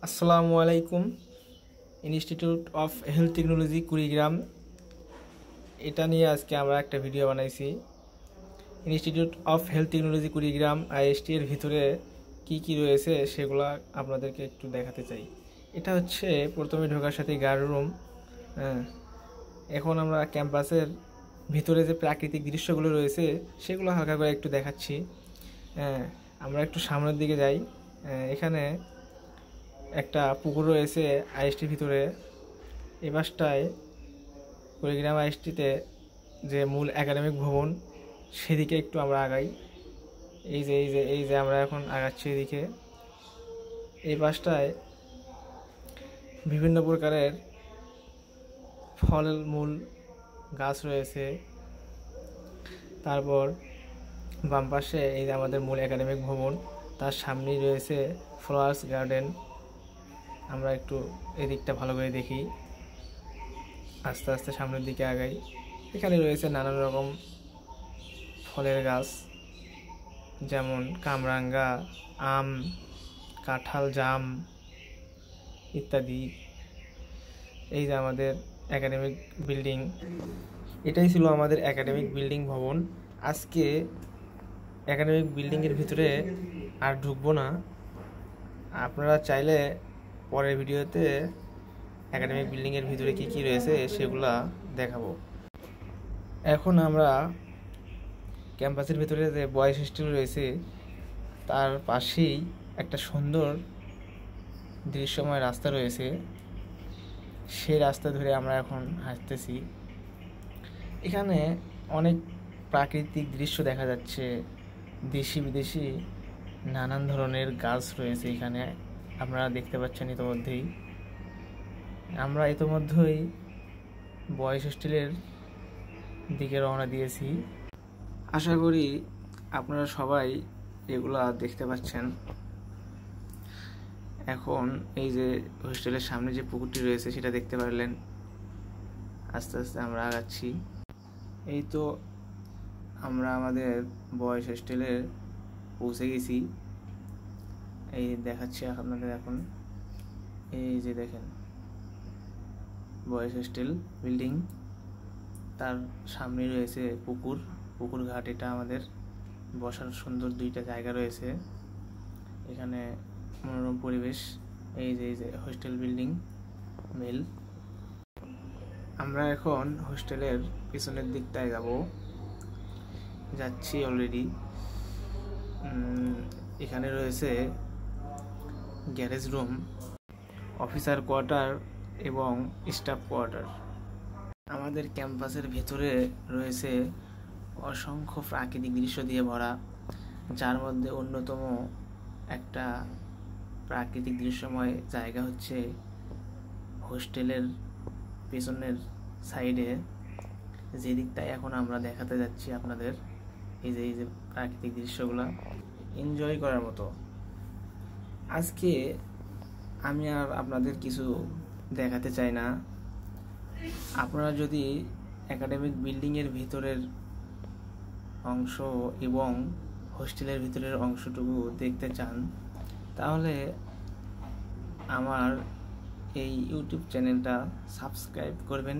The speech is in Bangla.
আসসালামু আলাইকুম। Institute of health technology Kurigram, এটা নিয়ে আজকে আমরা একটা ভিডিও বানাইছি। Institute of health technology Kurigram IST এর ভিতরে কি কি রয়েছে সেগুলো আপনাদেরকে একটু দেখাতে চাই। এটা হচ্ছে প্রথমে ঢোকার সাথে গার্ড রুম। হ্যাঁ, এখন আমরা ক্যাম্পাসের ভিতরে যে প্রাকৃতিক দৃশ্যগুলো রয়েছে সেগুলো হালকা করে একটু দেখাচ্ছি। হ্যাঁ, আমরা একটু সামনের দিকে যাই। এখানে একটা পুকুর রয়েছে আইএসটির ভিতরে। এই পাশটায় কুড়িগ্রাম আইএসটিতে যে মূল একাডেমিক ভবন, সেদিকে একটু আমরা আগাই। এই যে আমরা এখন আগাচ্ছি এদিকে। এই পাশটায় বিভিন্ন প্রকারের ফল মূল গাছ রয়েছে। তারপর বাম পাশে এই যে আমাদের মূল একাডেমিক ভবন, তার সামনেই রয়েছে ফ্লাওয়ার্স গার্ডেন। আমরা একটু এদিকটা ভালো করে দেখি, আস্তে আস্তে সামনের দিকে আগাই। এখানে রয়েছে নানান রকম ফলের গাছ, যেমন কামরাঙ্গা, আম, কাঁঠাল, জাম ইত্যাদি। এই যে আমাদের একাডেমিক বিল্ডিং, এটাই ছিল আমাদের একাডেমিক বিল্ডিং ভবন। আজকে একাডেমিক বিল্ডিংয়ের ভিতরে আর ঢুকবো না। আপনারা চাইলে পরের ভিডিওতে একাডেমিক বিল্ডিংয়ের ভিতরে কি কি রয়েছে সেগুলা দেখাবো। এখন আমরা ক্যাম্পাসের ভিতরে যে বয়েজ হোস্টেল রয়েছে তার পাশেই একটা সুন্দর দৃশ্যময় রাস্তা রয়েছে, সেই রাস্তা ধরে আমরা এখন হাঁটতেছি। এখানে অনেক প্রাকৃতিক দৃশ্য দেখা যাচ্ছে, দেশি বিদেশি নানান ধরনের গাছ রয়েছে এখানে, আপনারা দেখতে পাচ্ছেন ইতিমধ্যেই। আমরা ইতিমধ্যেই বয়েজ হোস্টেলের দিকে রওনা দিয়েছি। আশা করি আপনারা সবাই এগুলা দেখতে পাচ্ছেন। এখন এই যে হোস্টেলের সামনে যে পুকুরটি রয়েছে সেটা দেখতে পারলেন। আস্তে আস্তে আমরা আগাচ্ছি। এই তো আমরা আমাদের বয়েজ হোস্টেলে পৌঁছে গেছি। এই দেখাচ্ছি আপনাদের এখন। এই যে দেখেন বয়েজ হোস্টেল বিল্ডিং, তার সামনে রয়েছে পুকুর ঘাট। এটা আমাদের বসার সুন্দর দুইটা জায়গা রয়েছে এখানে, মনোরম পরিবেশ। এই যে হোস্টেল বিল্ডিং মেল। আমরা এখন হোস্টেলের পিছনের দিকটায় যাচ্ছি অলরেডি। এখানে রয়েছে গ্যারেজ রুম, অফিসার কোয়ার্টার এবং স্টাফ কোয়ার্টার। আমাদের ক্যাম্পাসের ভেতরে রয়েছে অসংখ্য প্রাকৃতিক দৃশ্য দিয়ে ভরা, যার মধ্যে অন্যতম একটা প্রাকৃতিক দৃশ্যময় জায়গা হচ্ছে হোস্টেলের পেছনের সাইডে, যে দিকটায় এখন আমরা দেখাতে যাচ্ছি আপনাদের। এই যে প্রাকৃতিক দৃশ্যগুলো এনজয় করার মতো। আজকে আমি আর আপনাদের কিছু দেখাতে চাই না। আপনারা যদি একাডেমিক বিল্ডিংয়ের ভিতরের অংশ এবং হোস্টেলের ভিতরের অংশটুকু দেখতে চান, তাহলে আমার এই ইউটিউব চ্যানেলটা সাবস্ক্রাইব করবেন।